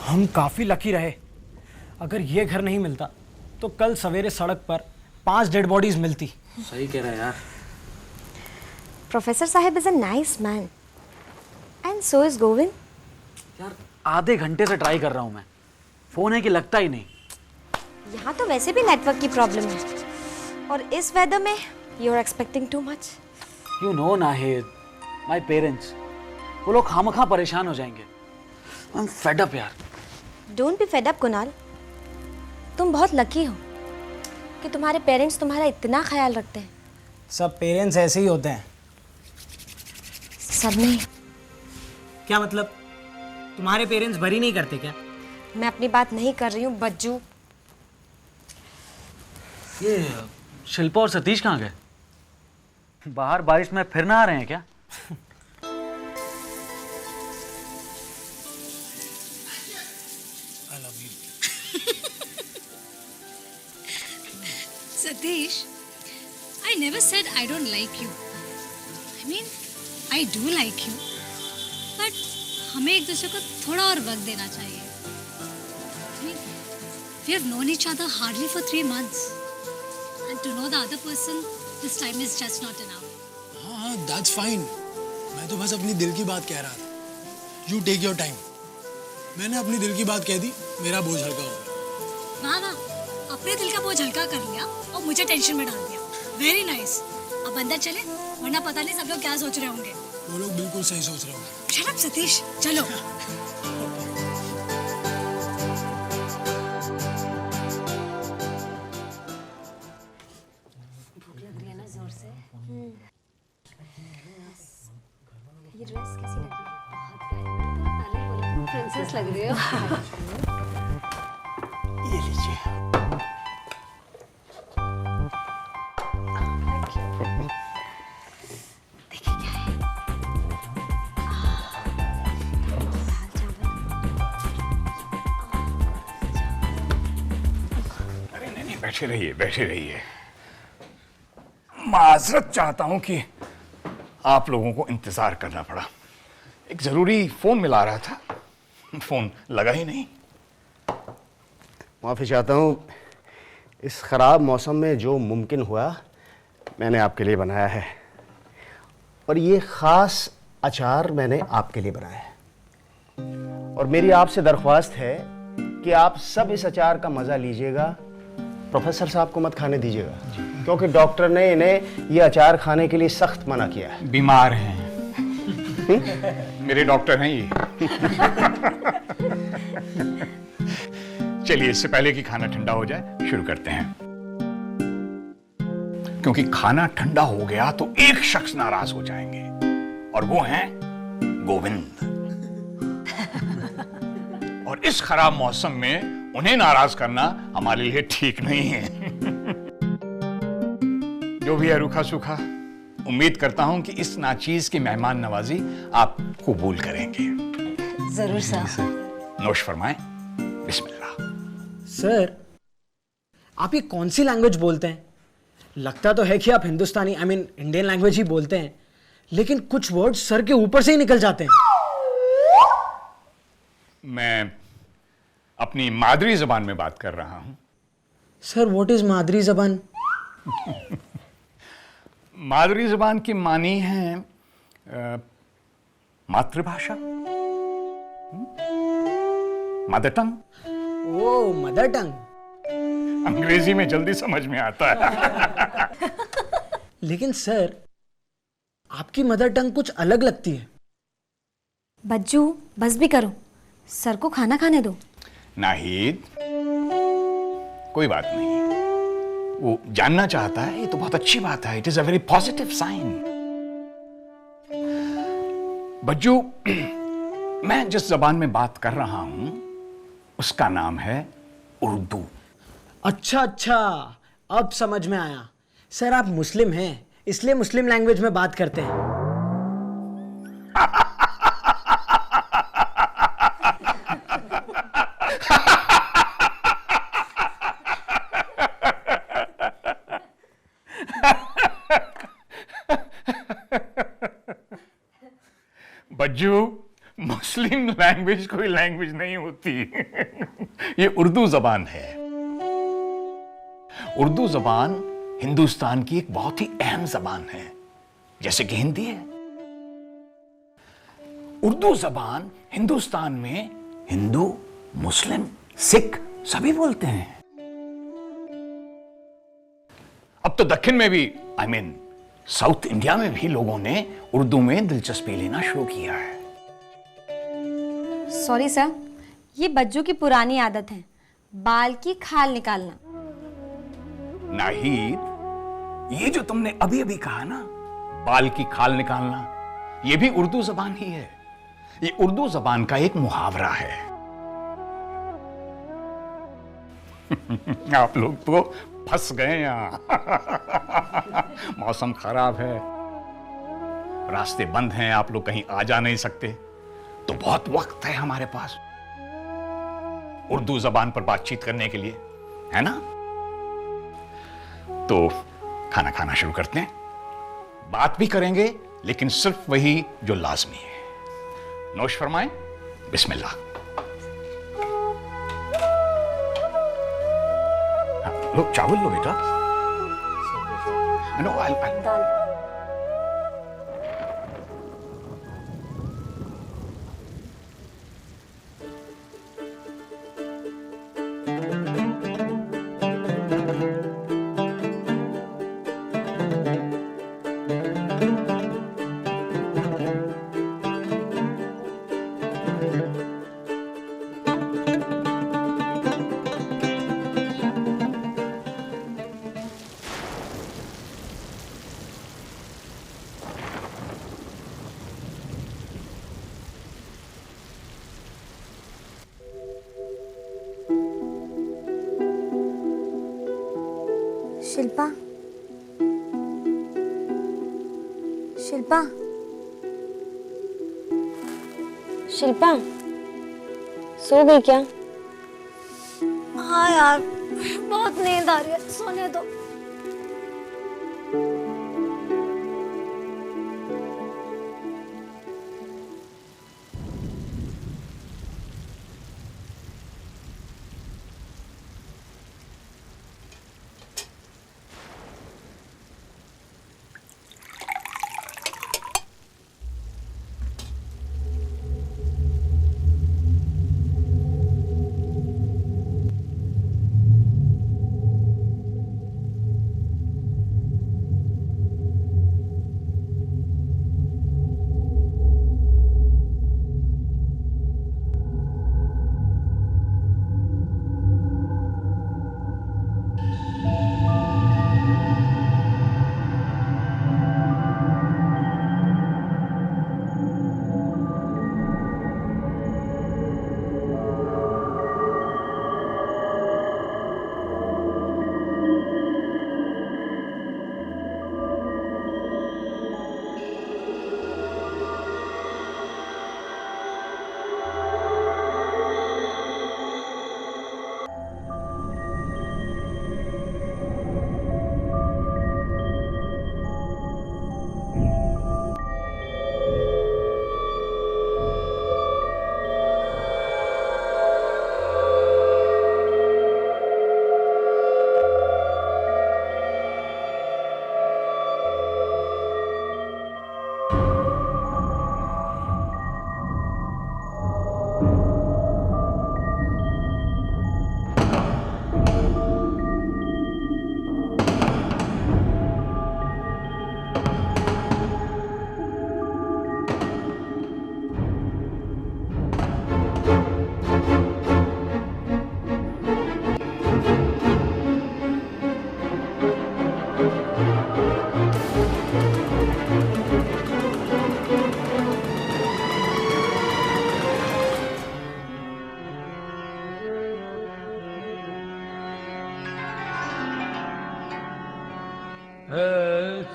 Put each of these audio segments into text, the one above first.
हम काफी लकी रहे। अगर ये घर नहीं मिलता तो कल सवेरे सड़क पर 5 डेड बॉडीज मिलती। सही कह रहा है यार। प्रोफेसर साहब is a nice man and so is Govind. यार आधे घंटे से ट्राई कर रहा हूँ मैं, फोन है कि लगता ही नहीं। यहाँ तो वैसे भी नेटवर्क की प्रॉब्लम है और इस वेदर में you are expecting too much. You know Nahid, my parents, वो लोग खामखा परेशान हो जाएंगे। आई एम फेड अप यार। Don't be fed up Kunal, तुम बहुत लकी हो कि तुम्हारे पेरेंट्स तुम्हारा इतना ख्याल रखते हैं। सब पेरेंट्स ऐसे ही होते हैं। सब नहीं। क्या मतलब, तुम्हारे पेरेंट्स भरी नहीं करते क्या? मैं अपनी बात नहीं कर रही हूँ बज्जू। ये शिल्पा और सतीश कहाँ गए? बाहर बारिश में फिर ना आ रहे हैं क्या? Satish, I never said I don't like you. I mean, I do like you. But हमें एक दूसरे को थोड़ा और वक्त देना चाहिए. I mean, we have known each other hardly for 3 months. And to know the other person, this time is just not enough. हाँ, that's fine. मैं तो बस अपनी दिल की बात कह रहा था. You take your time. मैंने अपनी दिल की बात कह दी, मेरा बोझ हल्का हो गया. वाह वाह, अपने दिल का बोझ हल्का कर लिया और मुझे टेंशन में डाल दिया. Very nice. अब अंदर चले, वरना पता नहीं सब लोग क्या सोच रहे होंगे. वो लोग बिल्कुल सही सोच रहे होंगे. शट अप सतीश, चलो. भूख लग रही है ना जोर से. ये ड्रेस कैसी लग रही है? बहुत प्यारी. पहले ही बोला प्रिंसेस लग रही हो. ये लीजिए। देखिए क्या है. अरे नहीं, बैठे रहिए, बैठे रहिए। माजरत चाहता हूं कि आप लोगों को इंतजार करना पड़ा। एक जरूरी फोन मिला रहा था, फोन लगा ही नहीं। माफ़ी चाहता हूँ, इस ख़राब मौसम में जो मुमकिन हुआ मैंने आपके लिए बनाया है, और ये ख़ास अचार मैंने आपके लिए बनाया है। और मेरी आपसे दरख्वास्त है कि आप सब इस अचार का मज़ा लीजिएगा, प्रोफेसर साहब को मत खाने दीजिएगा, क्योंकि डॉक्टर ने इन्हें ये अचार खाने के लिए सख्त मना किया है। बीमार हैं। मेरे डॉक्टर हैं ये। चलिए, इससे पहले कि खाना ठंडा हो जाए शुरू करते हैं, क्योंकि खाना ठंडा हो गया तो एक शख्स नाराज हो जाएंगे, और वो हैं गोविंद। और इस खराब मौसम में उन्हें नाराज करना हमारे लिए ठीक नहीं है। जो भी है रूखा सूखा, उम्मीद करता हूं कि इस नाचीज की मेहमान नवाजी आप कबूल करेंगे। जरूर सर. नोश फरमाएं। बिस्मिल्लाह। सर, आप ये कौन सी लैंग्वेज बोलते हैं? लगता तो है कि आप हिंदुस्तानी इंडियन लैंग्वेज ही बोलते हैं, लेकिन कुछ वर्ड सर के ऊपर से ही निकल जाते हैं। मैं अपनी मादरी जबान में बात कर रहा हूं। सर, व्हाट इज मादरी जबान? मादरी जबान की मानी है मातृभाषा, मदर टंग। ओ, मदर टंग। अंग्रेजी में जल्दी समझ में आता है। लेकिन सर, आपकी मदर टंग कुछ अलग लगती है। बज्जू, बस भी करो, सर को खाना खाने दो. नाहिद, कोई बात नहीं, वो जानना चाहता है, ये तो बहुत अच्छी बात है। It is a very positive sign. Bajju, मैं जिस जबान में बात कर रहा हूं उसका नाम है उर्दू। अच्छा अच्छा, अब समझ में आया। सर आप मुस्लिम हैं, इसलिए मुस्लिम लैंग्वेज में बात करते हैं। बज्जू, मुस्लिम लैंग्वेज कोई लैंग्वेज नहीं होती। ये उर्दू जबान है। उर्दू जबान हिंदुस्तान की एक बहुत ही अहम जबान है, जैसे कि हिंदी है। उर्दू जबान हिंदुस्तान में हिंदू, मुस्लिम, सिख सभी बोलते हैं। अब तो दक्षिण में भी, आई मीन साउथ इंडिया में भी लोगों ने उर्दू में दिलचस्पी लेना शुरू किया है। सॉरी सर, ये बच्चों की पुरानी आदत है, बाल की खाल निकालना। नाहिद, ये जो तुमने अभी अभी कहा ना, बाल की खाल निकालना, ये भी उर्दू जबान ही है। ये उर्दू जबान का एक मुहावरा है। आप लोग तो फंस गए यहां। मौसम खराब है, रास्ते बंद हैं, आप लोग कहीं आ जा नहीं सकते, तो बहुत वक्त है हमारे पास उर्दू जबान पर बातचीत करने के लिए, है ना? तो खाना खाना शुरू करते हैं। बात भी करेंगे, लेकिन सिर्फ वही जो लाजमी है। नोश फरमाएं, बिस्मिल्लाह। लो चावल लो बेटा। नो, शिल्पा, शिल्पा, शिल्पा, सो गई क्या? हाँ यार, बहुत नींद आ रही है, सोने दो।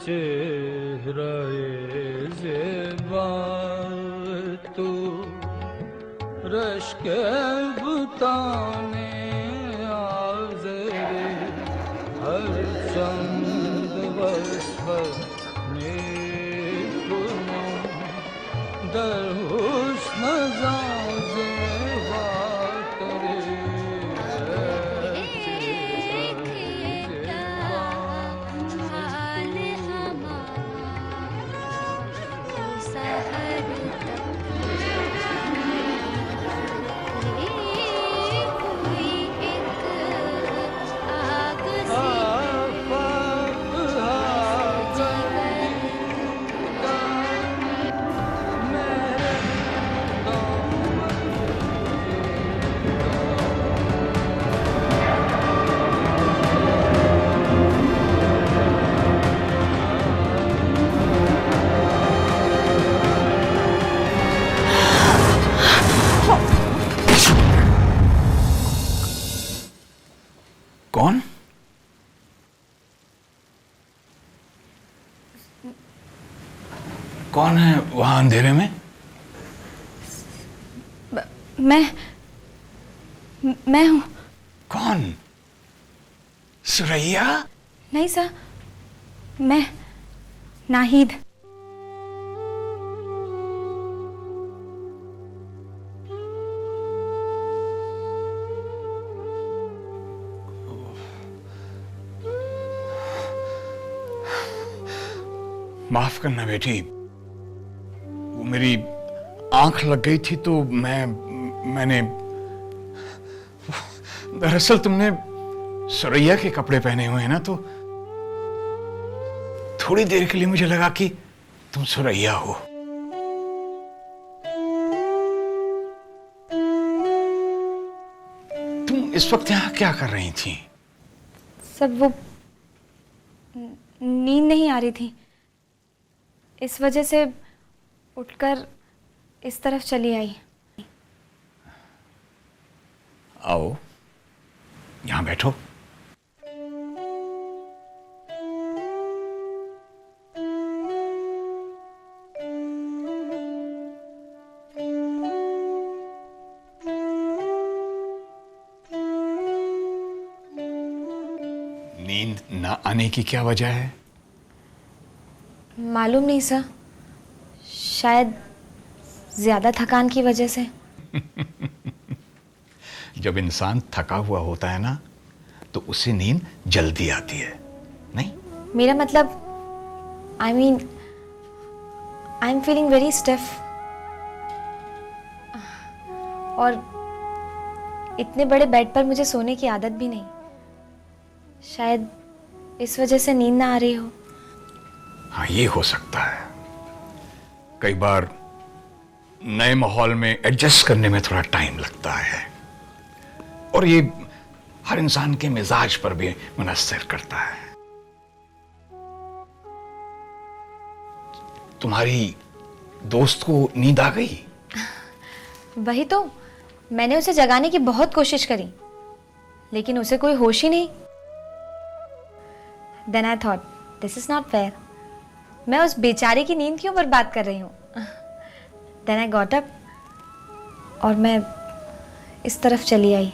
चेहराए ज़ेबा तू रश्क बुताने आज़रे हर चंद वस्फ़ नेकुनो दर हुस्न ज़ेबा करे कौन? कौन है वहां अंधेरे में? मैं हूँ। कौन? सुरैया? नहीं सर, मैं नाहिद। माफ करना बेटी, वो मेरी आंख लग गई थी तो मैंने दरअसल तुमने सुरैया के कपड़े पहने हुए हैं ना, तो थोड़ी देर के लिए मुझे लगा कि तुम सुरैया हो। तुम इस वक्त यहां क्या कर रही थी? सब वो नींद नहीं आ रही थी, इस वजह से उठकर इस तरफ चली आई। आओ यहां बैठो। नींद ना आने की क्या वजह है? मालूम नहीं सर, शायद ज्यादा थकान की वजह से। जब इंसान थका हुआ होता है ना तो उसे नींद जल्दी आती है, नहीं? मेरा मतलब I am feeling very stiff, और इतने बड़े बेड पर मुझे सोने की आदत भी नहीं। शायद इस वजह से नींद ना आ रही हो। हाँ, ये हो सकता है। कई बार नए माहौल में एडजस्ट करने में थोड़ा टाइम लगता है, और ये हर इंसान के मिजाज पर भी मुनस्सिर करता है। तुम्हारी दोस्त को नींद आ गई? वही तो, मैंने उसे जगाने की बहुत कोशिश करी, लेकिन उसे कोई होश ही नहीं। Then I thought, this is not fair. मैं उस बेचारे की नींद क्यों बर्बाद कर रही हूँ? Then I got up और मैं इस तरफ चली आई।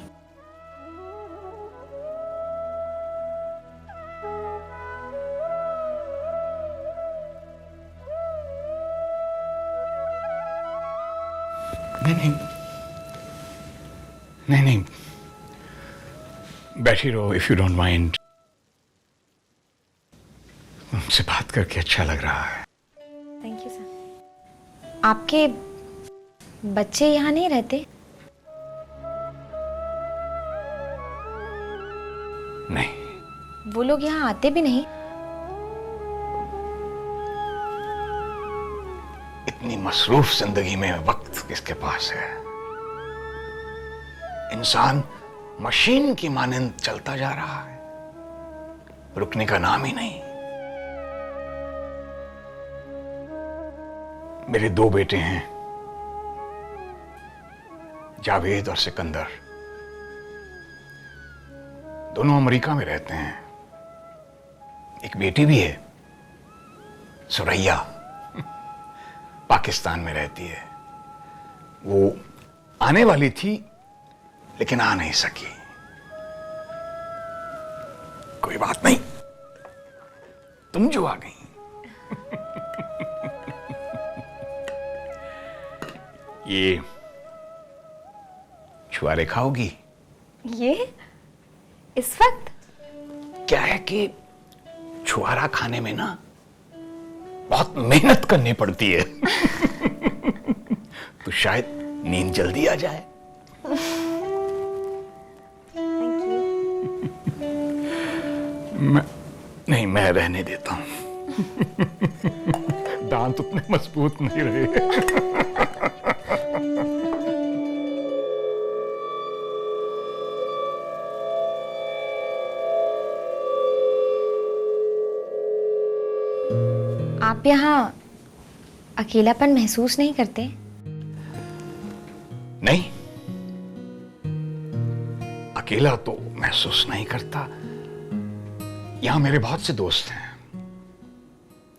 नहीं, बैठी रहो, इफ यू डोंट माइंड। तुमसे बात करके अच्छा लग रहा है। Thank you sir. आपके बच्चे यहाँ नहीं रहते? नहीं। वो लोग यहाँ आते भी नहीं? इतनी मसरूफ जिंदगी में वक्त किसके पास है? इंसान मशीन की मानंद चलता जा रहा है, रुकने का नाम ही नहीं। मेरे दो बेटे हैं, जावेद और सिकंदर। दोनों अमेरिका में रहते हैं। एक बेटी भी है, सुरैया पाकिस्तान में रहती है। वो आने वाली थी लेकिन आ नहीं सकी। कोई बात नहीं, तुम जो आ गई। ये छुआरे खाओगी? ये इस वक्त? क्या है कि छुआरा खाने में ना बहुत मेहनत करनी पड़ती है। तो शायद नींद जल्दी आ जाए। मैं रहने देता हूं। दांत उतने मजबूत नहीं रहे। आप यहाँ अकेलापन महसूस नहीं करते? नहीं, अकेला तो महसूस नहीं करता। यहां मेरे बहुत से दोस्त हैं।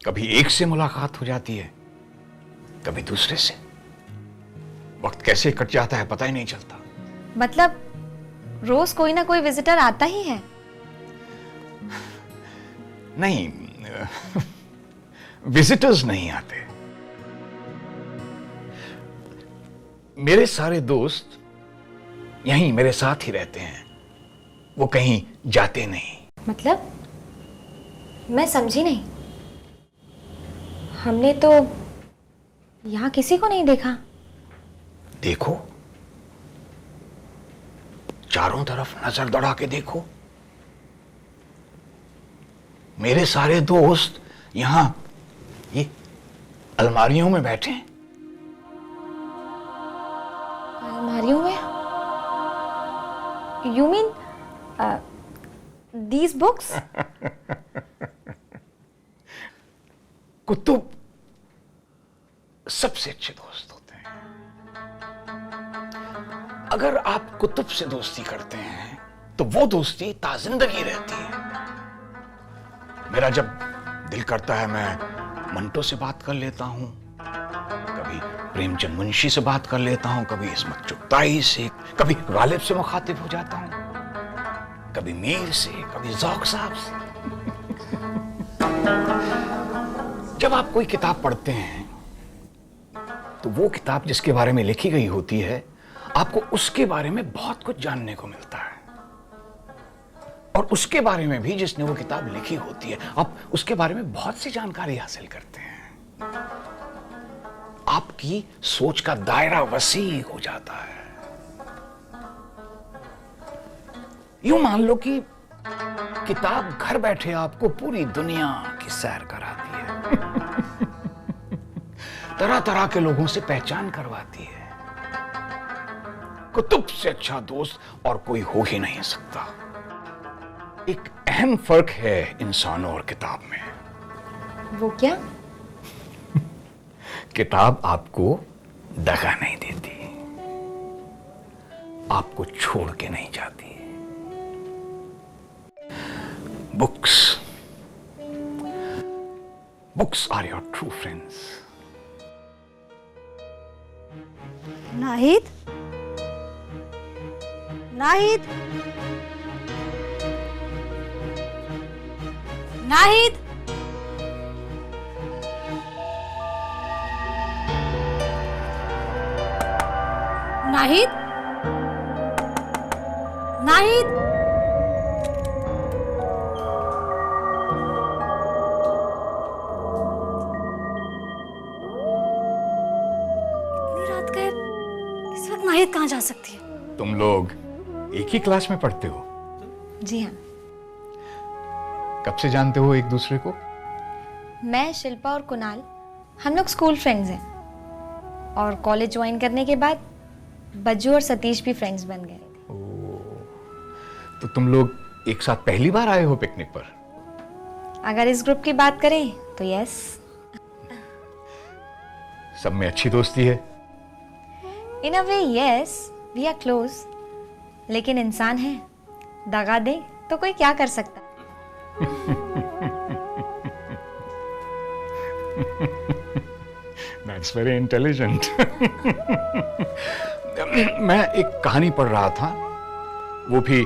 कभी एक से मुलाकात हो जाती है, कभी दूसरे से। वक्त कैसे कट जाता है पता ही नहीं चलता। मतलब रोज कोई ना कोई विजिटर आता ही है? नहीं, विजिटर्स नहीं आते। मेरे सारे दोस्त यहीं मेरे साथ ही रहते हैं, वो कहीं जाते नहीं। मतलब मैं समझी नहीं। हमने तो यहाँ किसी को नहीं देखा। देखो, चारों तरफ नजर दौड़ा के देखो। मेरे सारे दोस्त यहां ये अलमारियों में बैठे हैं। अलमारियों में? You mean these books? Qutub सबसे अच्छे दोस्त होते हैं। अगर आप कुतुब से दोस्ती करते हैं तो वो दोस्ती ताजिंदगी रहती है। मेरा जब दिल करता है मैं मंटो से बात कर लेता हूं, कभी प्रेमचंद मुंशी से बात कर लेता हूं, कभी इस्मत चुगताई से, कभी गालिब से मुखातिब हो जाता हूं, कभी मीर से, कभी ज़ौक़ साहब से। जब आप कोई किताब पढ़ते हैं तो वो किताब जिसके बारे में लिखी गई होती है, आपको उसके बारे में बहुत कुछ जानने को मिलता है। और उसके बारे में भी जिसने वो किताब लिखी होती है, आप उसके बारे में बहुत सी जानकारी हासिल करते हैं। आपकी सोच का दायरा वसी हो जाता है। यूं मान लो कि किताब घर बैठे आपको पूरी दुनिया की सैर कराती है। तरह तरह के लोगों से पहचान करवाती है। कुतुब से अच्छा दोस्त और कोई हो ही नहीं सकता। एक अहम फर्क है इंसानों और किताब में। वो क्या? किताब आपको दगा नहीं देती, आपको छोड़ के नहीं जाती। Books are your true friends. Nahid, Nahid, Nahid, Nahid, Nahid, इतनी रात गए, इस वक्त नाहिद कहाँ जा सकती है? तुम लोग एक ही क्लास में पढ़ते हो? जी हाँ। कब से जानते हो एक दूसरे को? मैं, शिल्पा और कुणाल, हम लोग स्कूल फ्रेंड्स हैं। और कॉलेज ज्वाइन करने के बाद बज्जू और सतीश भी फ्रेंड्स बन गए। तो तुम लोग एक साथ पहली बार आए हो पिकनिक पर? अगर इस ग्रुप की बात करें तो यस। सब में अच्छी दोस्ती है? In a way yes, we are close. लेकिन इंसान है, दगा दे तो कोई क्या कर सकता। That's very intelligent. मैं एक कहानी पढ़ रहा था, वो भी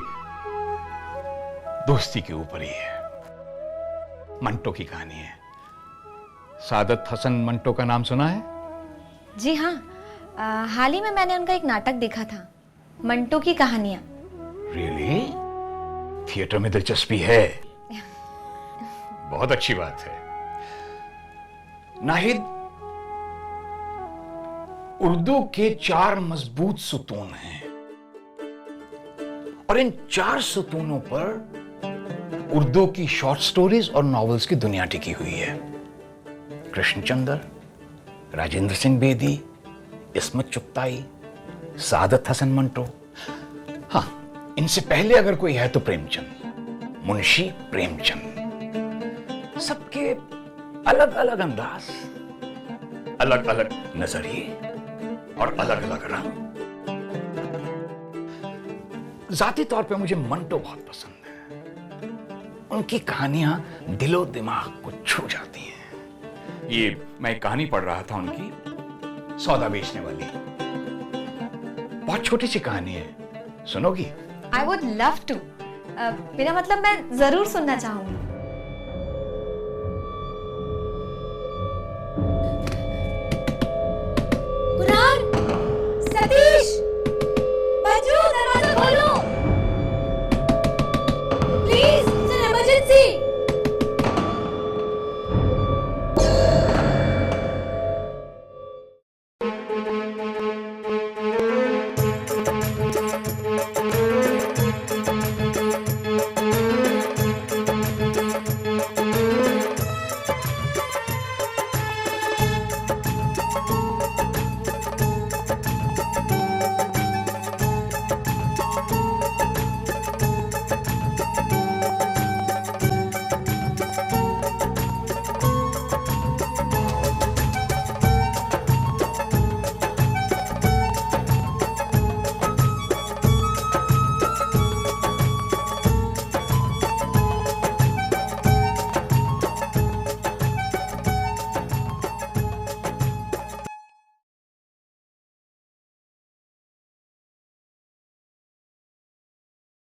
दोस्ती के ऊपर ही है। मंटो की कहानी है। सादत हसन मंटो का नाम सुना है? जी हाँ, हाल ही में मैंने उनका एक नाटक देखा था, मंटो की कहानियां। रियली? थिएटर में दिलचस्पी है? बहुत अच्छी बात है। नाहिद, उर्दू के 4 मजबूत सुतून हैं और इन 4 सुतूनों पर उर्दू की शॉर्ट स्टोरीज और नॉवेल्स की दुनिया टिकी हुई है। कृष्णचंद्र, राजेंद्र सिंह बेदी, इस्मत चुगताई, सादत हसन मंटो। हाँ, इनसे पहले अगर कोई है तो प्रेमचंद, मुंशी प्रेमचंद। सबके अलग अलग अंदाज, अलग अलग नजरिए और अलग अलग रंग। जाती तौर पे मुझे मंटो बहुत पसंद है। उनकी कहानियां दिलो दिमाग को छू जाती हैं। ये मैं एक कहानी पढ़ रहा था उनकी, सौदा बेचने वाली। बहुत छोटी सी कहानी है, सुनोगी? I would love to. मेरा मतलब मैं जरूर सुनना चाहूंगी।